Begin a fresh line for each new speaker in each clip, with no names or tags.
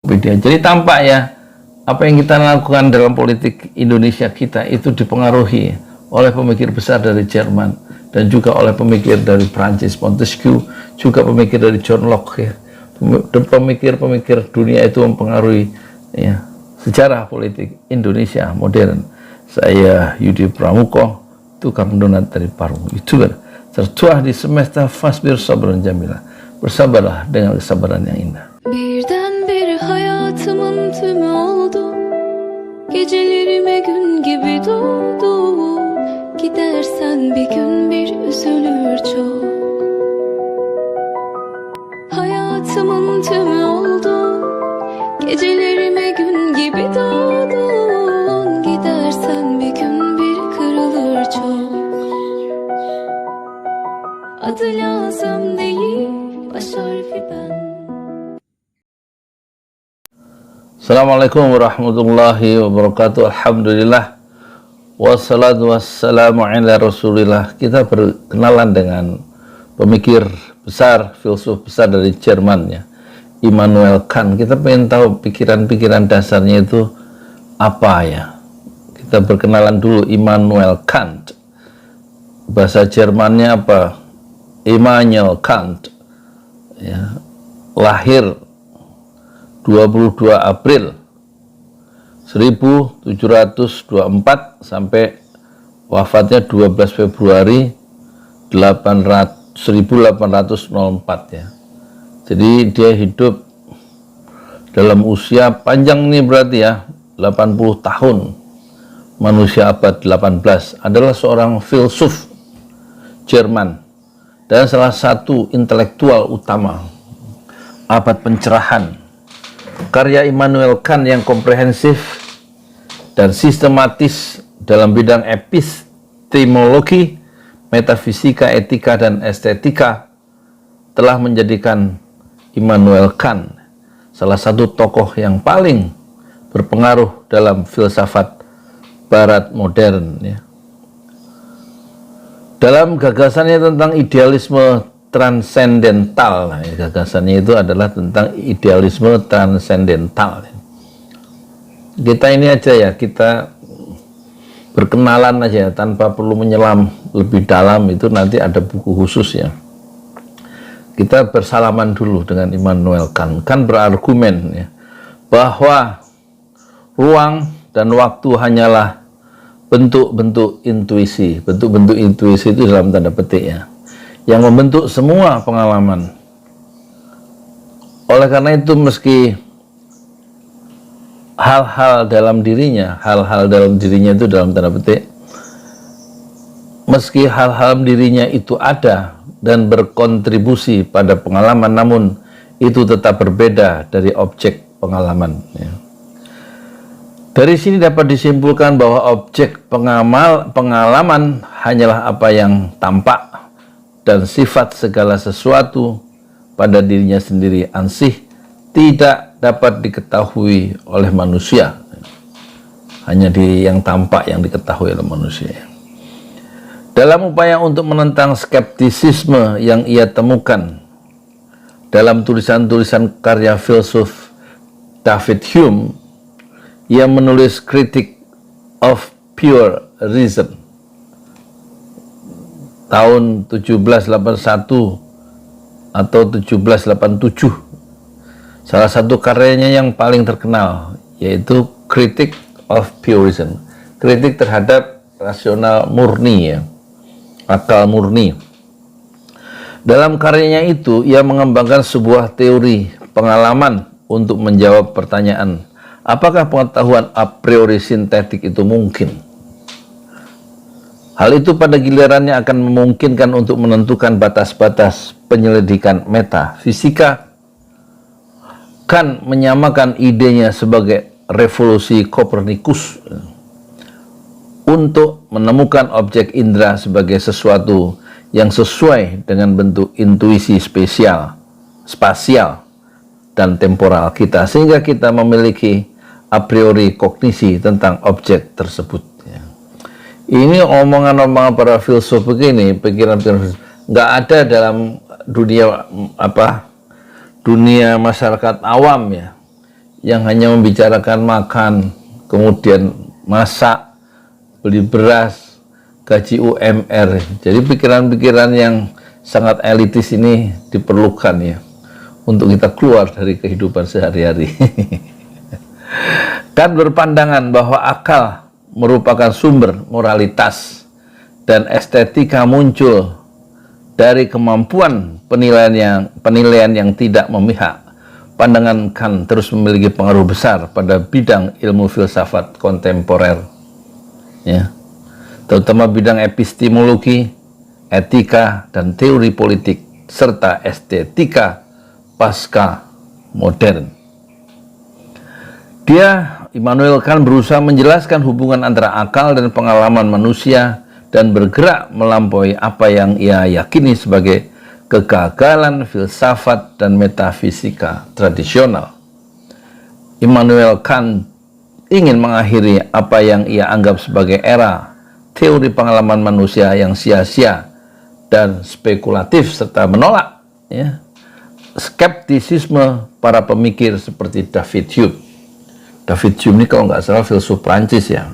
media. Jadi tampak ya, apa yang kita lakukan dalam politik Indonesia kita itu dipengaruhi oleh pemikir besar dari Jerman dan juga oleh pemikir dari Prancis, Montesquieu, juga pemikir dari John Locke ya. Pemikir-pemikir dunia itu mempengaruhi ya, sejarah politik Indonesia modern. Saya Yudi Pramuko, tukang donat dari Parung, YouTuber tertua di semesta Fasbir Sabran Jamila. Bersabarlah dengan kesabaran yang indah.
Birdenbire hayatımın tümü oldu. Gecelerime gün gibi doğdu. Gidersen bir gün bir üzülür çok. Hayatımın tümü oldu. Gecelerime gün gibi doğdun. Gidersen bir gün bir kırılır çok. Adı lazım değil, baş harfi ben.
Assalamualaikum warahmatullahi wabarakatuh. Alhamdulillah wassalatu wassalamu ala rasulillah. Kita berkenalan dengan pemikir besar, filsuf besar dari Jerman ya, Immanuel Kant. Kita pengen tahu pikiran-pikiran dasarnya itu apa ya. Kita berkenalan dulu Immanuel Kant. Bahasa Jermannya apa? Immanuel Kant ya, lahir 22 April 1724 sampai wafatnya 12 Februari 1804 ya. Jadi dia hidup dalam usia panjang nih berarti ya, 80 tahun. Manusia abad 18, adalah seorang filsuf Jerman dan salah satu intelektual utama abad pencerahan. Karya Immanuel Kant yang komprehensif dan sistematis dalam bidang epistemologi, metafisika, etika, dan estetika telah menjadikan Immanuel Kant salah satu tokoh yang paling berpengaruh dalam filsafat Barat modern ya. Dalam gagasannya tentang idealisme transendental, nah, gagasannya itu adalah tentang idealisme transendental. Kita ini aja ya, kita berkenalan aja tanpa perlu menyelam lebih dalam, itu nanti ada buku khusus ya. Kita bersalaman dulu dengan Immanuel Kant. Kant berargumen ya, bahwa ruang dan waktu hanyalah bentuk-bentuk intuisi. Bentuk-bentuk intuisi itu dalam tanda petik ya, yang membentuk semua pengalaman. Oleh karena itu, meski hal-hal dalam dirinya itu dalam tanda petik, meski hal-hal dirinya itu ada dan berkontribusi pada pengalaman, namun itu tetap berbeda dari objek pengalaman ya. Dari sini dapat disimpulkan bahwa objek pengalaman hanyalah apa yang tampak, dan sifat segala sesuatu pada dirinya sendiri ansih tidak dapat diketahui oleh manusia. Hanya diri yang tampak yang diketahui oleh manusia. Dalam upaya untuk menentang skeptisisme yang ia temukan dalam tulisan-tulisan karya filsuf David Hume, ia menulis Critique of Pure Reason tahun 1781 atau 1787. Salah satu karyanya yang paling terkenal yaitu Critique of Pure Reason, kritik terhadap rasional murni ya, akal murni. Dalam karyanya itu ia mengembangkan sebuah teori pengalaman untuk menjawab pertanyaan, apakah pengetahuan a priori sintetik itu mungkin? Hal itu pada gilirannya akan memungkinkan untuk menentukan batas-batas penyelidikan metafisika. Kant menyamakan idenya sebagai revolusi Kopernikus untuk menemukan objek indera sebagai sesuatu yang sesuai dengan bentuk intuisi spasial dan temporal kita, sehingga kita memiliki a priori kognisi tentang objek tersebut. Ini omongan-omongan para filsuf begini, pikiran-pikiran nggak ada dalam dunia dunia masyarakat awam ya, yang hanya membicarakan makan, kemudian masak, beli beras, gaji UMR. Jadi pikiran-pikiran yang sangat elitis ini diperlukan ya untuk kita keluar dari kehidupan sehari-hari. Kan berpandangan bahwa akal merupakan sumber moralitas dan estetika muncul dari kemampuan penilaian yang tidak memihak. Pandangan Kant terus memiliki pengaruh besar pada bidang ilmu filsafat kontemporer, ya, terutama bidang epistemologi, etika, dan teori politik, serta estetika pasca modern. Immanuel Kant berusaha menjelaskan hubungan antara akal dan pengalaman manusia dan bergerak melampaui apa yang ia yakini sebagai kegagalan filsafat dan metafisika tradisional. Immanuel Kant ingin mengakhiri apa yang ia anggap sebagai era teori pengalaman manusia yang sia-sia dan spekulatif, serta menolak skeptisisme para pemikir seperti David Hume. David Hume ini kalau nggak salah filsuf Prancis ya.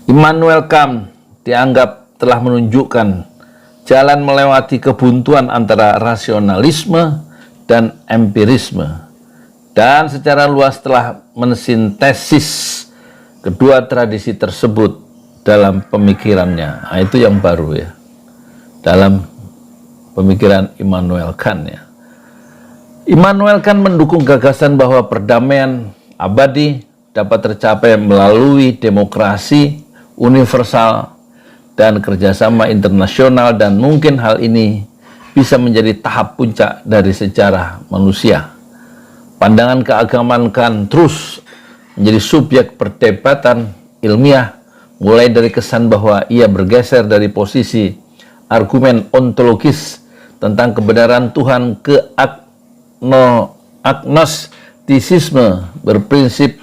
Immanuel Kant dianggap telah menunjukkan jalan melewati kebuntuan antara rasionalisme dan empirisme, dan secara luas telah mensintesis kedua tradisi tersebut dalam pemikirannya. Nah, itu yang baru ya, dalam pemikiran Immanuel Kant ya. Immanuel Kant mendukung gagasan bahwa perdamaian abadi dapat tercapai melalui demokrasi universal dan kerjasama internasional, dan mungkin hal ini bisa menjadi tahap puncak dari sejarah manusia. Pandangan keagamaan Kant terus menjadi subjek perdebatan ilmiah, mulai dari kesan bahwa ia bergeser dari posisi argumen ontologis tentang kebenaran Tuhan ke agnostisisme berprinsip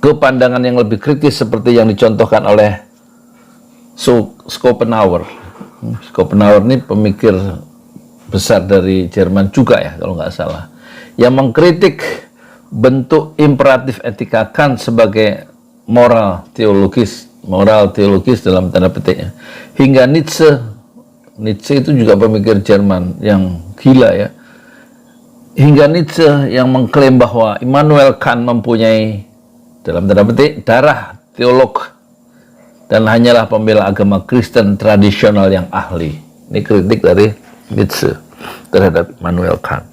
ke pandangan yang lebih kritis seperti yang dicontohkan oleh Schopenhauer. Schopenhauer ini pemikir besar dari Jerman juga ya kalau nggak salah, yang mengkritik bentuk imperatif etika Kant sebagai moral teologis dalam tanda petiknya, hingga Nietzsche itu juga pemikir Jerman yang gila ya, hingga Nietzsche yang mengklaim bahwa Immanuel Kant mempunyai dalam tanda petik darah teolog dan hanyalah pembela agama Kristen tradisional yang ahli. Ini kritik dari Nietzsche terhadap Immanuel Kant.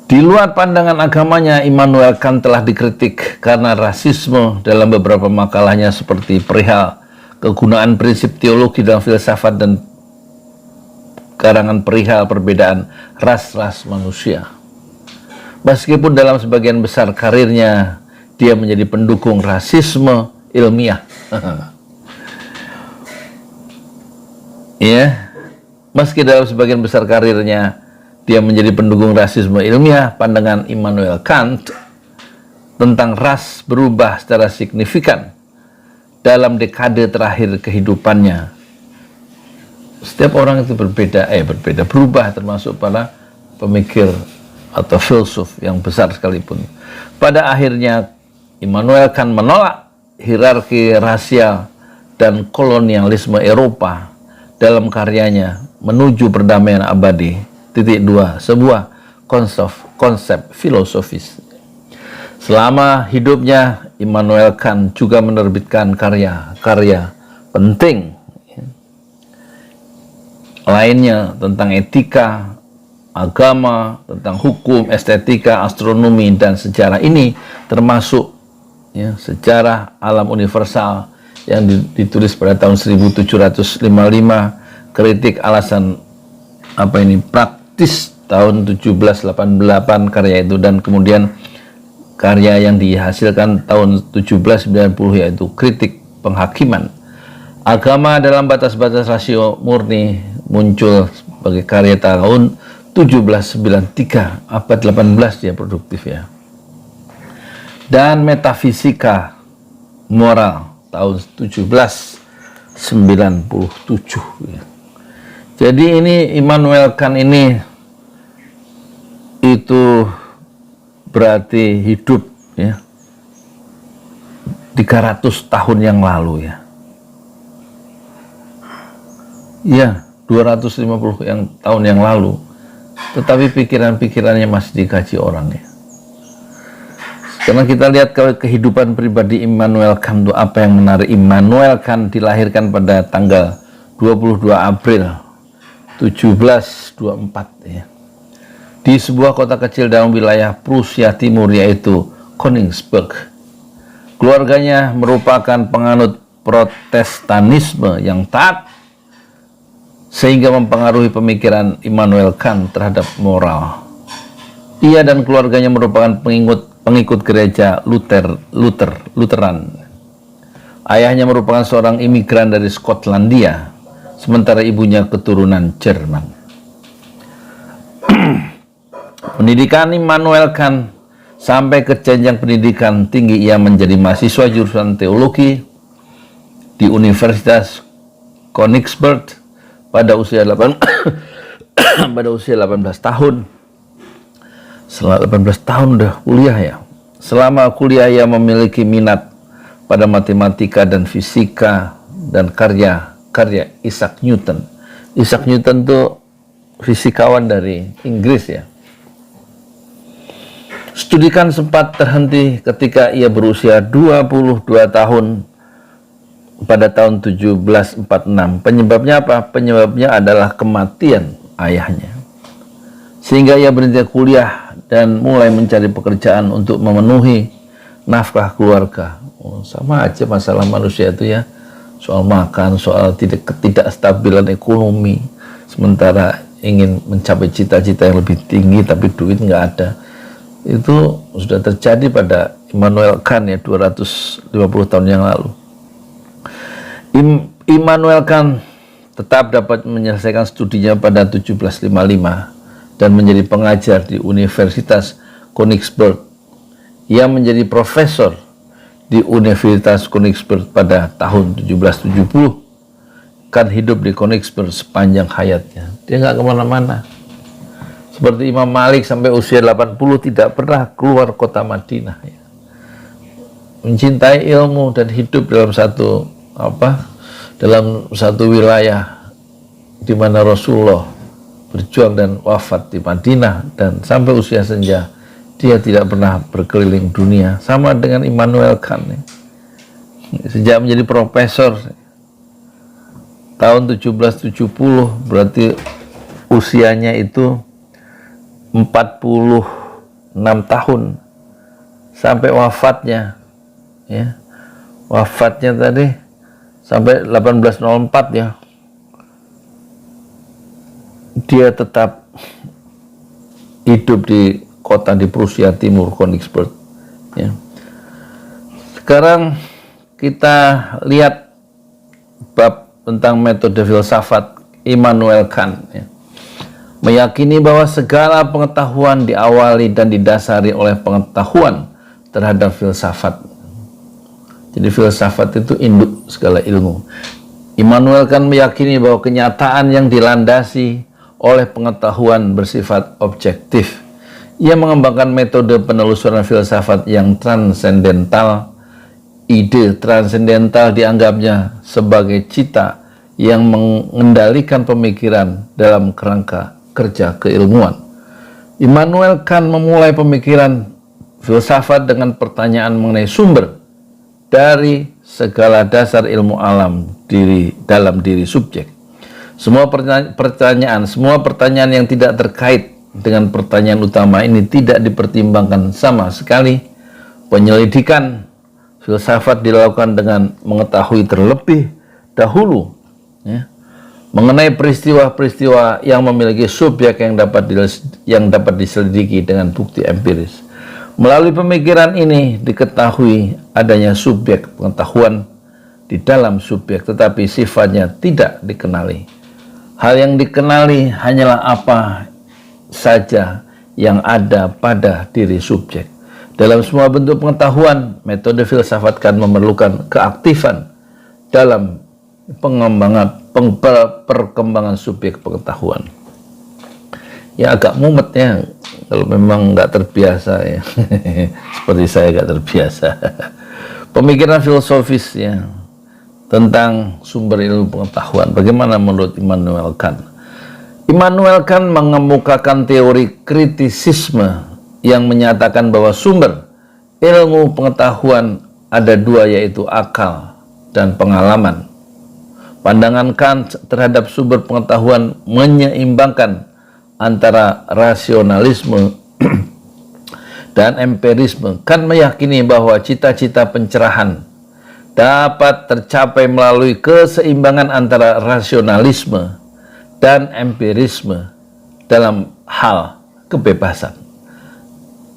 Di luar pandangan agamanya, Immanuel Kant telah dikritik karena rasisme dalam beberapa makalahnya, seperti perihal kegunaan prinsip teologi dalam filsafat dan karangan perihal perbedaan ras-ras manusia. Meskipun dalam sebagian besar karirnya dia menjadi pendukung rasisme ilmiah. Ya, meski dalam sebagian besar karirnya dia menjadi pendukung rasisme ilmiah, pandangan Immanuel Kant tentang ras berubah secara signifikan dalam dekade terakhir kehidupannya. Setiap orang itu berubah, termasuk para pemikir atau filsuf yang besar sekalipun. Pada akhirnya Immanuel Kant menolak hierarki rasial dan kolonialisme Eropa dalam karyanya Menuju Perdamaian Abadi sebuah konsep filosofis. Selama hidupnya, Immanuel Kant juga menerbitkan karya-karya penting lainnya tentang etika, agama, tentang hukum, estetika, astronomi, dan sejarah. Ini termasuk sejarah alam universal yang ditulis pada tahun 1755, kritik alasan praktis tahun 1788 karya itu, dan kemudian karya yang dihasilkan tahun 1790 yaitu kritik penghakiman. Agama dalam batas-batas rasio murni muncul sebagai karya tahun 1793, abad 18 dia produktif ya. Dan metafisika moral tahun 1797 ya. Jadi ini Immanuel Kant ini itu berarti hidup ya 300 tahun yang lalu ya. Ya, 250 tahun yang lalu. Tetapi pikiran-pikirannya masih dikaji orang ya. Karena kita lihat kalau kehidupan pribadi Immanuel Kant itu apa yang menarik. Immanuel Kant dilahirkan pada tanggal 22 April 1724 ya. Di sebuah kota kecil dalam wilayah Prusia Timur yaitu Königsberg. Keluarganya merupakan penganut Protestanisme yang taat sehingga mempengaruhi pemikiran Immanuel Kant terhadap moral. Ia dan keluarganya merupakan pengikut gereja Lutheran. Ayahnya merupakan seorang imigran dari Skotlandia, sementara ibunya keturunan Jerman. Pendidikan Immanuel Kant sampai ke jenjang pendidikan tinggi. Ia menjadi mahasiswa jurusan teologi di Universitas Königsberg pada usia 18 tahun. Setelah 18 tahun udah kuliah ya. Selama kuliah ia memiliki minat pada matematika dan fisika dan karya Isaac Newton. Isaac Newton itu fisikawan dari Inggris ya. Studi Kant sempat terhenti ketika ia berusia 22 tahun pada tahun 1746. Penyebabnya apa? Penyebabnya adalah kematian ayahnya. Sehingga ia berhenti kuliah dan mulai mencari pekerjaan untuk memenuhi nafkah keluarga. Oh, sama aja masalah manusia itu ya. Soal makan, soal ketidakstabilan ekonomi. Sementara ingin mencapai cita-cita yang lebih tinggi tapi duit nggak ada. Itu sudah terjadi pada Immanuel Kant ya 250 tahun yang lalu. Immanuel Kant tetap dapat menyelesaikan studinya pada 1755 dan menjadi pengajar di Universitas Königsberg. Ia menjadi profesor di Universitas Königsberg pada tahun 1770. Kant hidup di Königsberg sepanjang hayatnya. Dia nggak kemana-mana. Seperti Imam Malik sampai usia 80 tidak pernah keluar kota Madinah. Ya. Mencintai ilmu dan hidup dalam satu wilayah di mana Rasulullah berjuang dan wafat di Madinah, dan sampai usia senja dia tidak pernah berkeliling dunia. Sama dengan Immanuel Kant ya. Sejak menjadi profesor tahun 1770 berarti usianya itu 46 tahun sampai wafatnya ya. Wafatnya tadi sampai 1804 ya. Dia tetap hidup di kota di Prusia Timur, Königsberg ya. Sekarang kita lihat bab tentang metode filsafat Immanuel Kant ya. Meyakini bahwa segala pengetahuan diawali dan didasari oleh pengetahuan terhadap filsafat. Jadi filsafat itu induk segala ilmu. Immanuel Kant meyakini bahwa kenyataan yang dilandasi oleh pengetahuan bersifat objektif. Ia mengembangkan metode penelusuran filsafat yang transendental. Ide transendental dianggapnya sebagai cita yang mengendalikan pemikiran dalam kerangka kerja keilmuan. Immanuel Kant memulai pemikiran filsafat dengan pertanyaan mengenai sumber dari segala dasar ilmu alam dalam diri subjek. Semua pertanyaan yang tidak terkait dengan pertanyaan utama ini tidak dipertimbangkan sama sekali. Penyelidikan filsafat dilakukan dengan mengetahui terlebih dahulu ya, mengenai peristiwa-peristiwa yang memiliki subjek yang dapat diselidiki dengan bukti empiris. Melalui pemikiran ini diketahui adanya subjek pengetahuan di dalam subjek, tetapi sifatnya tidak dikenali. Hal yang dikenali hanyalah apa saja yang ada pada diri subjek. Dalam semua bentuk pengetahuan, metode filsafat kan memerlukan keaktifan dalam perkembangan subjek pengetahuan. Ya agak mumet ya kalau memang nggak terbiasa ya. Seperti saya nggak terbiasa. Pemikiran filosofis ya tentang sumber ilmu pengetahuan. Bagaimana menurut Immanuel Kant? Immanuel Kant mengemukakan teori kritisisme yang menyatakan bahwa sumber ilmu pengetahuan ada dua, yaitu akal dan pengalaman. Pandangan Kant terhadap sumber pengetahuan menyeimbangkan antara rasionalisme dan empirisme. Kant meyakini bahwa cita-cita pencerahan dapat tercapai melalui keseimbangan antara rasionalisme dan empirisme dalam hal kebebasan,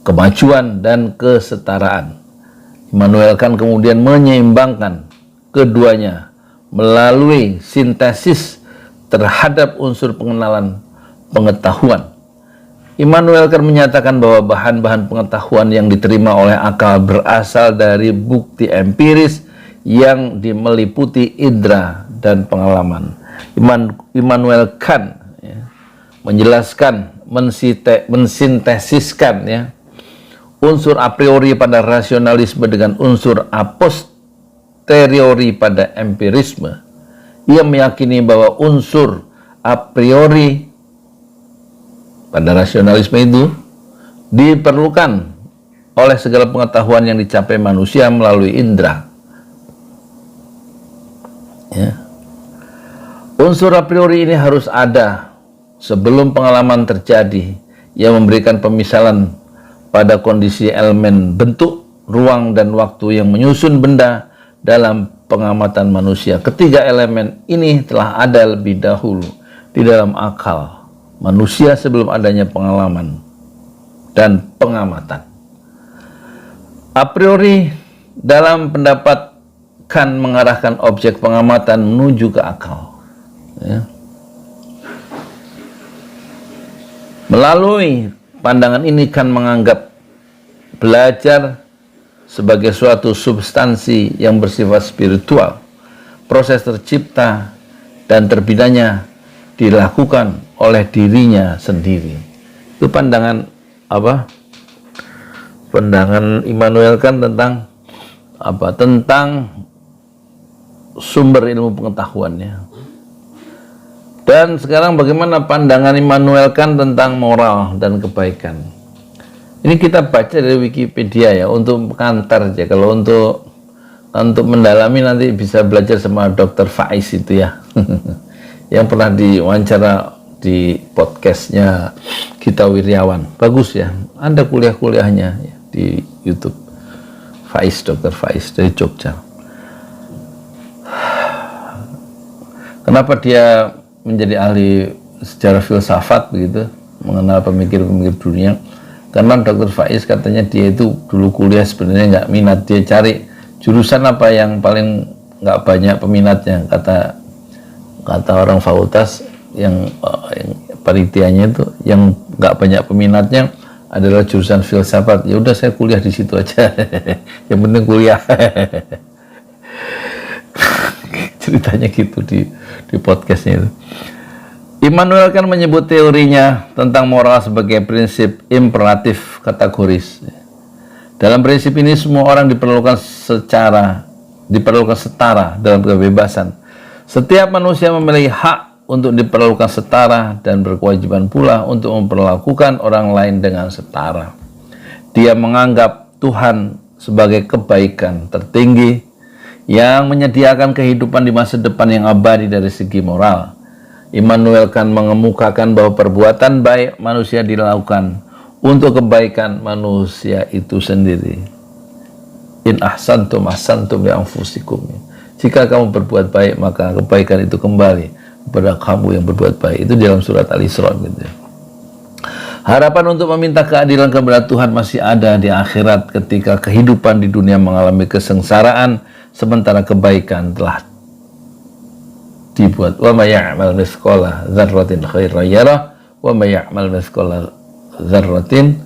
kemajuan, dan kesetaraan. Immanuel Kant kemudian menyeimbangkan keduanya melalui sintesis terhadap unsur pengenalan pengetahuan. Immanuel Kant menyatakan bahwa bahan-bahan pengetahuan yang diterima oleh akal berasal dari bukti empiris yang meliputi indera dan pengalaman. Immanuel Kant ya, menjelaskan, mensintesiskan ya, unsur a priori pada rasionalisme dengan unsur a posteriori pada empirisme. Ia meyakini bahwa unsur a priori pada rasionalisme itu diperlukan oleh segala pengetahuan yang dicapai manusia melalui indera. Ya. Unsur a priori ini harus ada sebelum pengalaman terjadi yang memberikan pemisalan pada kondisi elemen bentuk, ruang, dan waktu yang menyusun benda dalam pengamatan manusia. Ketiga elemen ini telah ada lebih dahulu di dalam akal manusia sebelum adanya pengalaman dan pengamatan. A priori dalam pendapat Kant mengarahkan objek pengamatan menuju ke akal. Ya. Melalui pandangan ini Kant menganggap belajar sebagai suatu substansi yang bersifat spiritual. Proses tercipta dan terbinanya dilakukan oleh dirinya sendiri. Itu pandangan apa? Pandangan Immanuel Kant tentang apa? Tentang sumber ilmu pengetahuannya. Dan sekarang bagaimana pandangan Immanuel Kant tentang moral dan kebaikan? Ini kita baca dari Wikipedia ya, untuk pengantar aja. Kalau untuk mendalami nanti bisa belajar sama Dr. Faiz itu ya. Yang pernah diwawancara di podcastnya Gita Wirjawan. Bagus ya, ada kuliah-kuliahnya ya, di YouTube. Faiz, Dr. Faiz dari Jogja. Kenapa dia menjadi ahli sejarah filsafat begitu, mengenal pemikir-pemikir dunia? Karena Dr. Faiz katanya dia itu dulu kuliah sebenarnya nggak minat, dia cari jurusan apa yang paling nggak banyak peminatnya. Kata orang fakultas yang panitianya itu yang nggak banyak peminatnya adalah jurusan filsafat. Ya udah saya kuliah di situ aja. Yang penting kuliah. Ceritanya gitu di podcastnya itu. Immanuel Kant menyebut teorinya tentang moral sebagai prinsip imperatif kategoris. Dalam prinsip ini semua orang diperlukan setara dalam kebebasan. Setiap manusia memiliki hak untuk diperlukan setara dan berkewajiban pula untuk memperlakukan orang lain dengan setara. Dia menganggap Tuhan sebagai kebaikan tertinggi yang menyediakan kehidupan di masa depan yang abadi dari segi moral. Immanuel Kant mengemukakan bahwa perbuatan baik manusia dilakukan untuk kebaikan manusia itu sendiri. In ahsantum ahsantum li anfusikum. Jika kamu berbuat baik, maka kebaikan itu kembali kepada kamu yang berbuat baik. Itu dalam surat Al-Isra gitu. Harapan untuk meminta keadilan kepada Tuhan masih ada di akhirat ketika kehidupan di dunia mengalami kesengsaraan, sementara kebaikan telah dibuat. Wa may ya'mal mithqala dzarratin khairan yarah wa may ya'mal mithqala dzarratin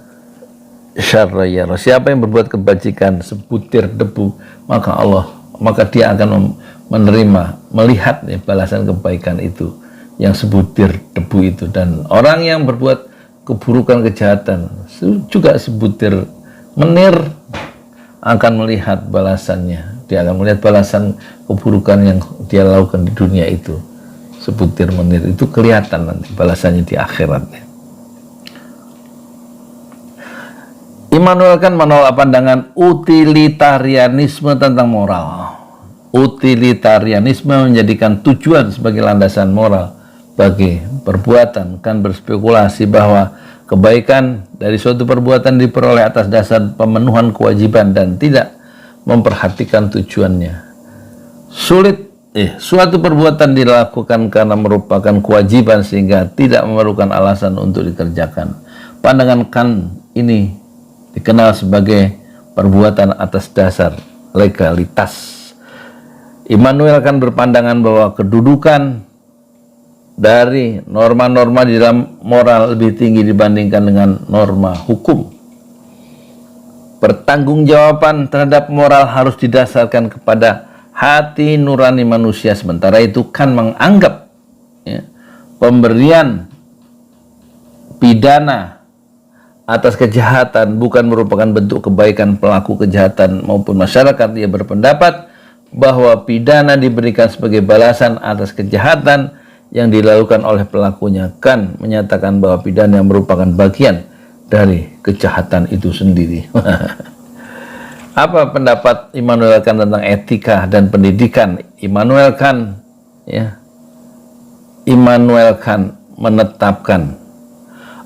syarran yarah. Siapa yang berbuat kebajikan sebutir debu, maka dia akan menerima, melihat balasan kebaikan itu, yang sebutir debu itu. Dan orang yang berbuat keburukan, kejahatan juga sebutir menir akan melihat balasannya. Dia akan melihat balasan keburukan yang dia lakukan di dunia itu. Sebutir menir itu kelihatan nanti balasannya di akhiratnya. Immanuel Kant menolak pandangan utilitarianisme tentang moral. Utilitarianisme menjadikan tujuan sebagai landasan moral bagi perbuatan. Kant berspekulasi bahwa kebaikan dari suatu perbuatan diperoleh atas dasar pemenuhan kewajiban dan tidak memperhatikan tujuannya. Suatu perbuatan dilakukan karena merupakan kewajiban sehingga tidak memerlukan alasan untuk dikerjakan. Pandangan Kant ini dikenal sebagai perbuatan atas dasar legalitas. Immanuel Kant berpandangan bahwa kedudukan dari norma-norma di dalam moral lebih tinggi dibandingkan dengan norma hukum. Pertanggungjawaban terhadap moral harus didasarkan kepada hati nurani manusia. Sementara itu Kant menganggap pemberian pidana atas kejahatan bukan merupakan bentuk kebaikan pelaku kejahatan maupun masyarakat. Ia berpendapat bahwa pidana diberikan sebagai balasan atas kejahatan yang dilakukan oleh pelakunya. Kant menyatakan bahwa pidana merupakan bagian dari kejahatan itu sendiri. Apa pendapat Immanuel Kant tentang etika dan pendidikan? Immanuel Kant menetapkan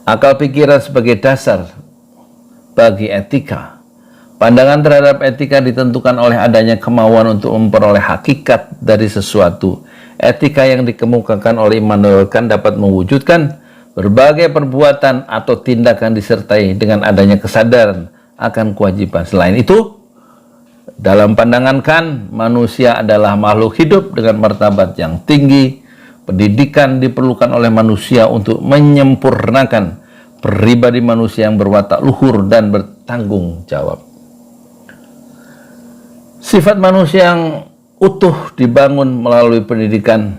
akal pikiran sebagai dasar bagi etika. Pandangan terhadap etika ditentukan oleh adanya kemauan untuk memperoleh hakikat dari sesuatu. Etika yang dikemukakan oleh Immanuel Kant dapat mewujudkan berbagai perbuatan atau tindakan disertai dengan adanya kesadaran akan kewajiban. Selain itu, dalam pandangan Kant, manusia adalah makhluk hidup dengan martabat yang tinggi. Pendidikan diperlukan oleh manusia untuk menyempurnakan pribadi manusia yang berwatak luhur dan bertanggung jawab. Sifat manusia yang utuh dibangun melalui pendidikan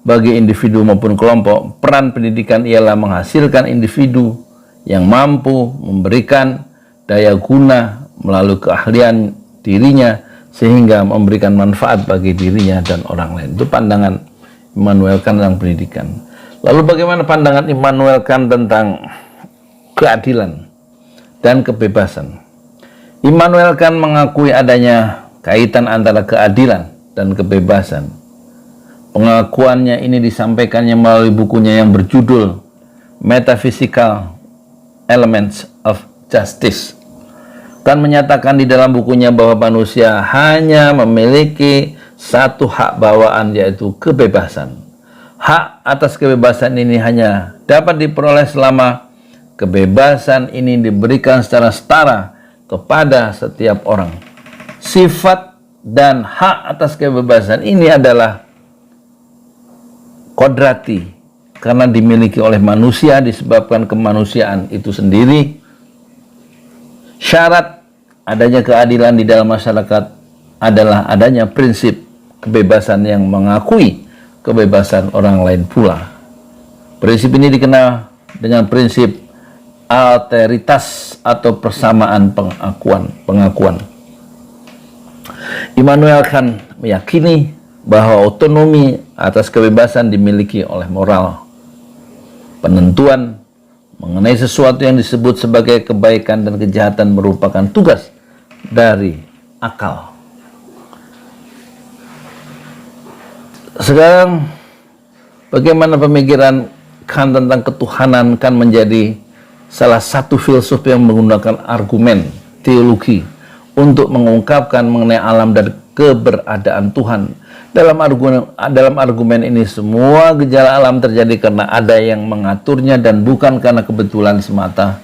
bagi individu maupun kelompok. Peran pendidikan ialah menghasilkan individu yang mampu memberikan daya guna melalui keahlian dirinya sehingga memberikan manfaat bagi dirinya dan orang lain. Itu pandangan Immanuel Kant tentang pendidikan. Lalu bagaimana pandangan Immanuel Kant tentang keadilan dan kebebasan? Immanuel Kant mengakui adanya kaitan antara keadilan dan kebebasan. Pengakuannya ini disampaikannya melalui bukunya yang berjudul Metaphysical Elements of Justice. Kant menyatakan di dalam bukunya bahwa manusia hanya memiliki satu hak bawaan, yaitu kebebasan. Hak atas kebebasan ini hanya dapat diperoleh selama kebebasan ini diberikan secara setara kepada setiap orang. Sifat dan hak atas kebebasan ini adalah kodrati, karena dimiliki oleh manusia disebabkan kemanusiaan itu sendiri. Syarat adanya keadilan di dalam masyarakat adalah adanya prinsip kebebasan yang mengakui kebebasan orang lain pula. Prinsip ini dikenal dengan prinsip alteritas atau persamaan pengakuan. Immanuel Kant meyakini bahwa otonomi atas kebebasan dimiliki oleh moral. Penentuan mengenai sesuatu yang disebut sebagai kebaikan dan kejahatan merupakan tugas dari akal. Sekarang, bagaimana pemikiran Kant tentang ketuhanan? Kant menjadi salah satu filsuf yang menggunakan argumen teologi untuk mengungkapkan mengenai alam dan keberadaan Tuhan. Dalam argumen ini, semua gejala alam terjadi karena ada yang mengaturnya dan bukan karena kebetulan semata.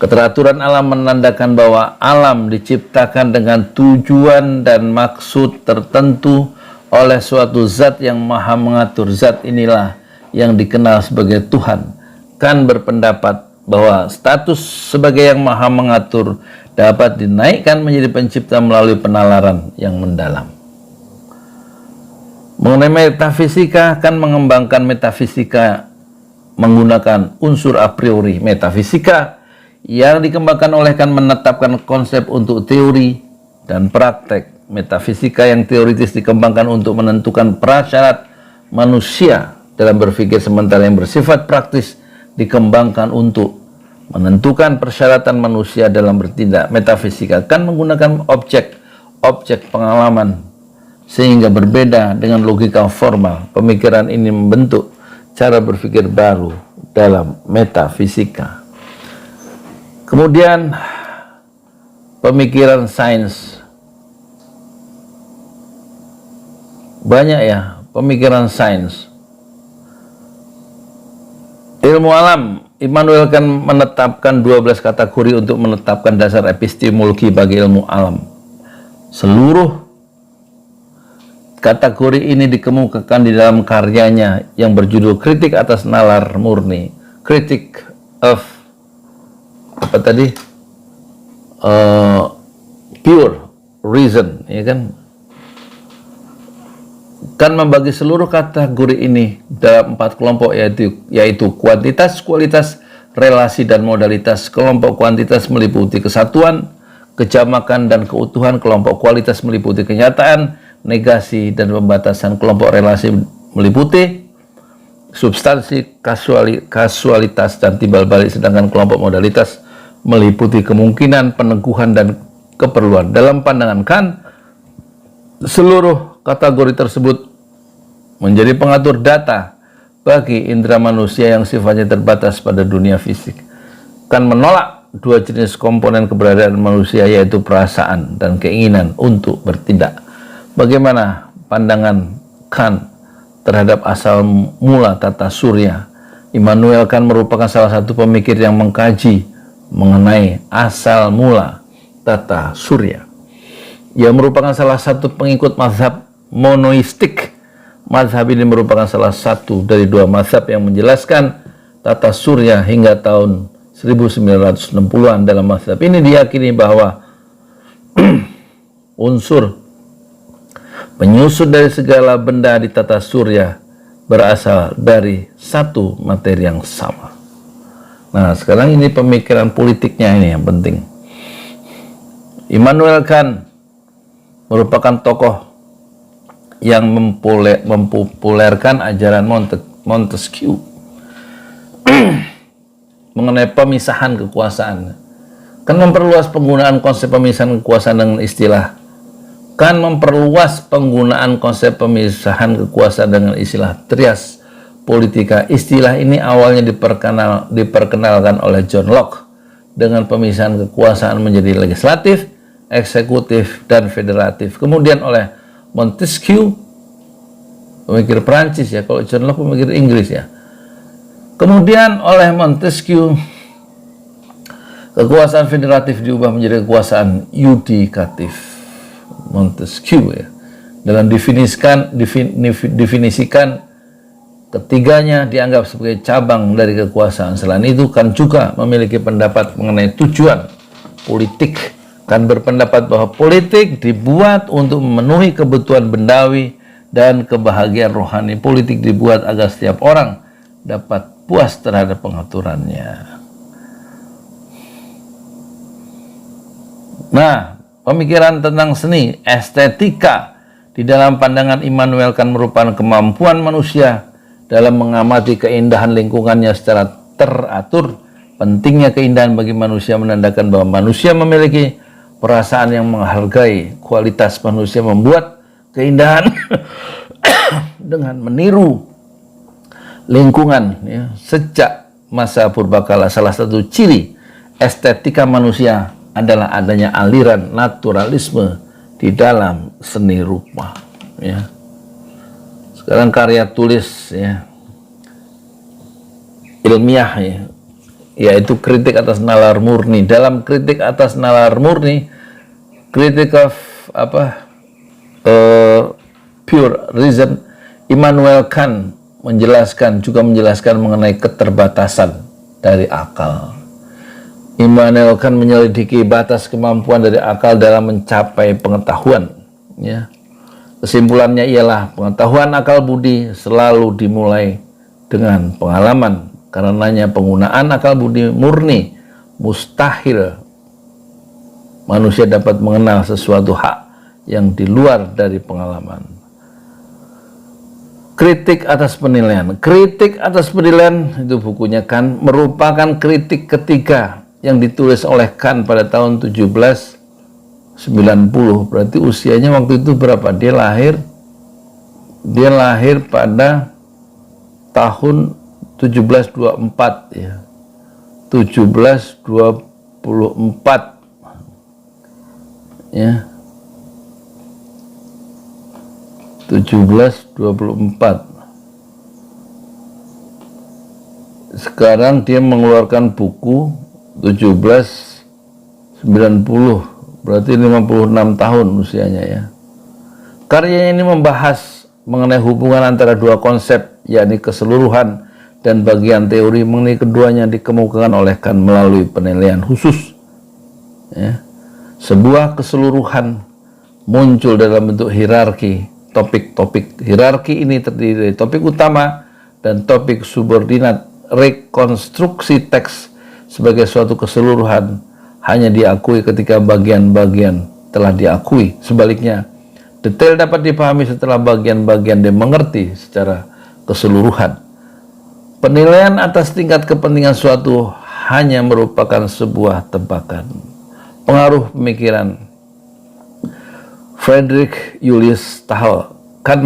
Keteraturan alam menandakan bahwa alam diciptakan dengan tujuan dan maksud tertentu oleh suatu zat yang maha mengatur. Zat inilah yang dikenal sebagai Tuhan. Kant berpendapat bahwa status sebagai yang maha mengatur dapat dinaikkan menjadi pencipta melalui penalaran yang mendalam. Mengenai metafisika, kan mengembangkan metafisika menggunakan unsur a priori. Metafisika yang dikembangkan oleh kan menetapkan konsep untuk teori dan praktek. Metafisika yang teoritis dikembangkan untuk menentukan prasyarat manusia dalam berpikir, sementara yang bersifat praktis dikembangkan untuk menentukan persyaratan manusia dalam bertindak. Metafisika kan menggunakan objek pengalaman sehingga berbeda dengan logika formal. Pemikiran ini membentuk cara berpikir baru dalam metafisika. Kemudian pemikiran sains. Banyak ya pemikiran sains. Ilmu alam, Immanuel kan menetapkan 12 kategori untuk menetapkan dasar epistemologi bagi ilmu alam. Seluruh kategori ini dikemukakan di dalam karyanya yang berjudul Kritik atas Nalar Murni, Critic of Pure Reason, ya kan? Kan membagi seluruh kategori ini dalam 4 kelompok, yaitu kuantitas, kualitas, relasi, dan modalitas. Kelompok kuantitas meliputi kesatuan, kejamakan, dan keutuhan. Kelompok kualitas meliputi kenyataan, negasi, dan pembatasan. Kelompok relasi meliputi substansi, kasualitas, dan timbal balik. Sedangkan kelompok modalitas meliputi kemungkinan, peneguhan, dan keperluan. Dalam pandangan Kant, seluruh kategori tersebut menjadi pengatur data bagi indera manusia yang sifatnya terbatas pada dunia fisik. Kant menolak 2 jenis komponen keberadaan manusia, yaitu perasaan dan keinginan untuk bertindak. Bagaimana pandangan Kant terhadap asal mula tata surya? Immanuel Kant merupakan salah satu pemikir yang mengkaji mengenai asal mula tata surya. Ia merupakan salah satu pengikut mazhab monoistik. Mazhab ini merupakan salah satu dari 2 mazhab yang menjelaskan tata surya hingga tahun 1960-an. Dalam mazhab ini diyakini bahwa unsur penyusun dari segala benda di tata surya berasal dari satu materi yang sama. Nah, sekarang ini pemikiran politiknya ini yang penting. Immanuel Kant merupakan tokoh yang mempopulerkan ajaran Montesquieu mengenai pemisahan kekuasaan. Kan memperluas penggunaan konsep pemisahan kekuasaan dengan istilah. Kan memperluas penggunaan konsep pemisahan kekuasaan dengan istilah trias politika. Istilah ini awalnya diperkenalkan oleh John Locke dengan pemisahan kekuasaan menjadi legislatif, eksekutif, dan federatif. Kemudian oleh Montesquieu, pemikir Prancis ya, kalau John Locke pemikir Inggris ya. Kemudian oleh Montesquieu, kekuasaan federatif diubah menjadi kekuasaan yudikatif. Montesquieu ya. Dalam definisikan ketiganya dianggap sebagai cabang dari kekuasaan. Selain itu, kan juga memiliki pendapat mengenai tujuan politik. Kan berpendapat bahwa politik dibuat untuk memenuhi kebutuhan bendawi dan kebahagiaan rohani. Politik dibuat agar setiap orang dapat puas terhadap pengaturannya. Nah, pemikiran tentang seni, estetika di dalam pandangan Immanuel Kant merupakan kemampuan manusia dalam mengamati keindahan lingkungannya secara teratur. Pentingnya keindahan bagi manusia menandakan bahwa manusia memiliki perasaan yang menghargai kualitas manusia, membuat keindahan dengan meniru lingkungan ya, sejak masa purbakala. Salah satu ciri estetika manusia adalah adanya aliran naturalisme di dalam seni rupa ya. Sekarang karya tulis ya, ilmiah ya, yaitu Kritik atas Nalar Murni. Dalam Kritik atas Nalar Murni, Critic of Pure Reason, Immanuel Kant menjelaskan mengenai keterbatasan dari akal. Immanuel Kant menyelidiki batas kemampuan dari akal dalam mencapai pengetahuan. Ya. Kesimpulannya ialah pengetahuan akal budi selalu dimulai dengan pengalaman. Karenanya penggunaan akal budi murni mustahil manusia dapat mengenal sesuatu hak yang di luar dari pengalaman. Kritik atas penilaian. Kritik atas penilaian itu bukunya Kant merupakan kritik ketiga yang ditulis oleh Kant pada tahun 1790. Berarti usianya waktu itu berapa? Dia lahir pada tahun 1724 ya. 1724 ya. 1724. Sekarang dia mengeluarkan buku 1790, berarti 56 tahun usianya ya. Karyanya ini membahas mengenai hubungan antara dua konsep, yakni keseluruhan dan bagian teori. Mengenai keduanya dikemukakan oleh Kant melalui penilaian khusus ya. Sebuah keseluruhan muncul dalam bentuk hierarki topik-topik. Hierarki ini terdiri dari topik utama dan topik subordinat. Rekonstruksi teks sebagai suatu keseluruhan hanya diakui ketika bagian-bagian telah diakui. Sebaliknya, detail dapat dipahami setelah bagian-bagian dimengerti secara keseluruhan. Penilaian atas tingkat kepentingan suatu hanya merupakan sebuah tebakan. Pengaruh pemikiran Friedrich Julius Stahl. Kant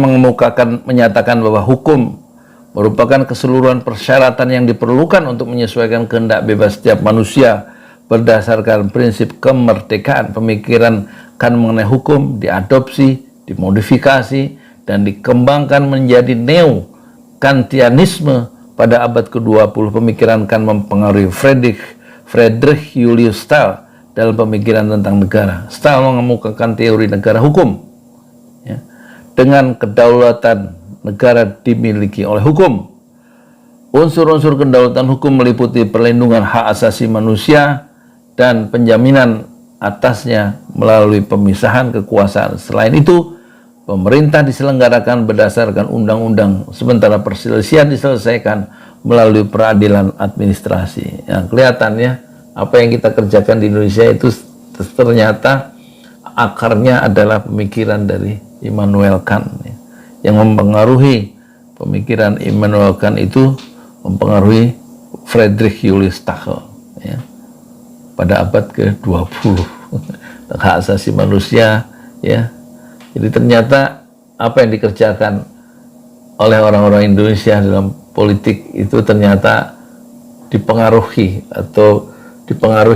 menyatakan bahwa hukum merupakan keseluruhan persyaratan yang diperlukan untuk menyesuaikan kehendak bebas setiap manusia berdasarkan prinsip kemerdekaan. Pemikiran Kant mengenai hukum diadopsi, dimodifikasi, dan dikembangkan menjadi neo-Kantianisme pada abad ke-20. Pemikiran Kant mempengaruhi Friedrich Julius Stahl dalam pemikiran tentang negara. Stahl mengemukakan teori negara hukum ya, dengan kedaulatan negara dimiliki oleh hukum. Unsur-unsur kedaulatan hukum meliputi perlindungan hak asasi manusia dan penjaminan atasnya melalui pemisahan kekuasaan. Selain itu, pemerintah diselenggarakan berdasarkan undang-undang, sementara perselisihan diselesaikan melalui peradilan administrasi. Yang kelihatannya apa yang kita kerjakan di Indonesia itu ternyata akarnya adalah pemikiran dari Immanuel Kant ya. Yang mempengaruhi pemikiran Immanuel Kant itu mempengaruhi Friedrich Julius Stahl ya, pada abad ke-20. Hak asasi manusia ya. Jadi ternyata apa yang dikerjakan oleh orang-orang Indonesia dalam politik itu ternyata dipengaruhi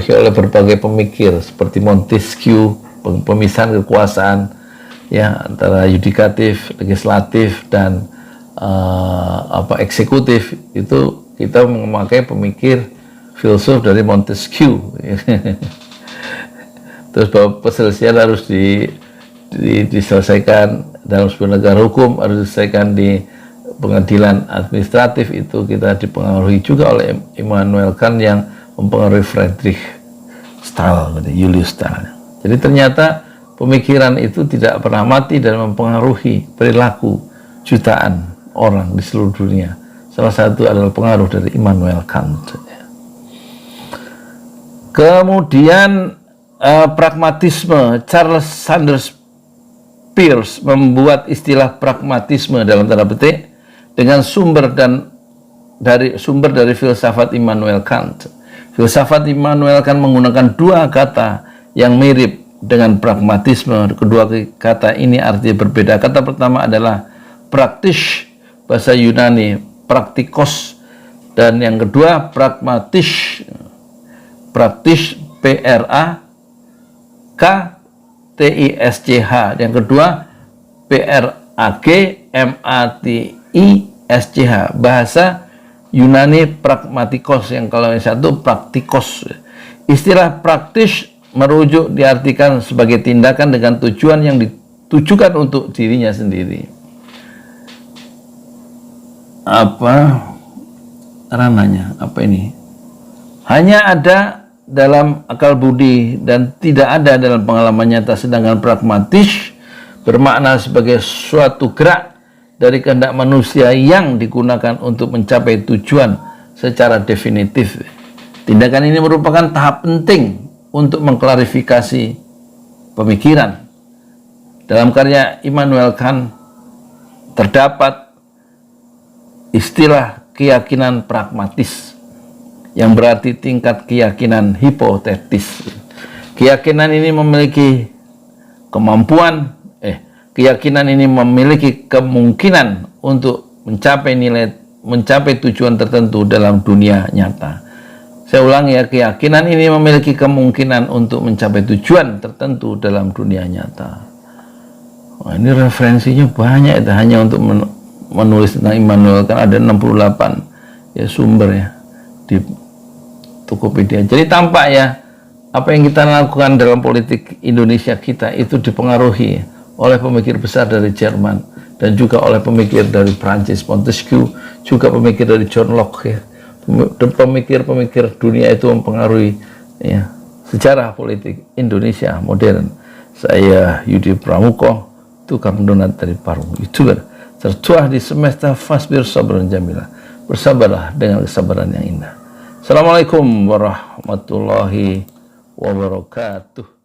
oleh berbagai pemikir seperti Montesquieu, pemisahan kekuasaan ya antara yudikatif, legislatif, dan eksekutif. Itu kita memakai pemikir filsuf dari Montesquieu. Terus bahwa perselisihan harus diselesaikan dalam sebuah negara hukum, harus diselesaikan di pengadilan administratif. Itu kita dipengaruhi juga oleh Immanuel Kant yang mempengaruhi Friedrich Stahl, Julius Stahl. Jadi ternyata pemikiran itu tidak pernah mati dan mempengaruhi perilaku jutaan orang di seluruh dunia. Salah satu adalah pengaruh dari Immanuel Kant. Kemudian pragmatisme. Charles Sanders Peirce membuat istilah pragmatisme dalam tanda petik dengan sumber dari filsafat Immanuel Kant. Filsafat Immanuel Kant menggunakan dua kata yang mirip dengan pragmatisme. Kedua kata ini artinya berbeda. Kata pertama adalah praktis, bahasa Yunani praktikos, dan yang kedua pragmatis, P-R-A-K-T-I-S-C-H. Yang kedua P-R-A-G-M-A-T-I-S-C-H. Bahasa Yunani pragmatikos, yang kalau yang satu praktikos. Istilah praktis merujuk diartikan sebagai tindakan dengan tujuan yang ditujukan untuk dirinya sendiri. Apa rananya? Apa ini? hanya ada dalam akal budi dan tidak ada dalam pengalaman nyata, sedangkan pragmatis bermakna sebagai suatu gerak dari kehendak manusia yang digunakan untuk mencapai tujuan secara definitif. Tindakan ini merupakan tahap penting untuk mengklarifikasi pemikiran. Dalam karya Immanuel Kant terdapat istilah keyakinan pragmatis yang berarti tingkat keyakinan hipotetis. Keyakinan ini memiliki kemungkinan untuk mencapai tujuan tertentu dalam dunia nyata. Saya ulangi ya, keyakinan ini memiliki kemungkinan untuk mencapai tujuan tertentu dalam dunia nyata. Wah, ini referensinya banyak, itu hanya untuk menulis tentang Immanuel kan ada 68 ya sumber ya di Tokopedia. Jadi tampak ya, apa yang kita lakukan dalam politik Indonesia kita itu dipengaruhi oleh pemikir besar dari Jerman dan juga oleh pemikir dari Prancis, Montesquieu, juga pemikir dari John Locke ya. Pemikir-pemikir dunia itu mempengaruhi ya, sejarah politik Indonesia modern. Saya Yudi Pramuko, tukang donat dari Parung, YouTuber tertuah di semesta Fasbir Sabran Jamilah. Bersabarlah dengan kesabaran yang indah. Assalamualaikum warahmatullahi wabarakatuh.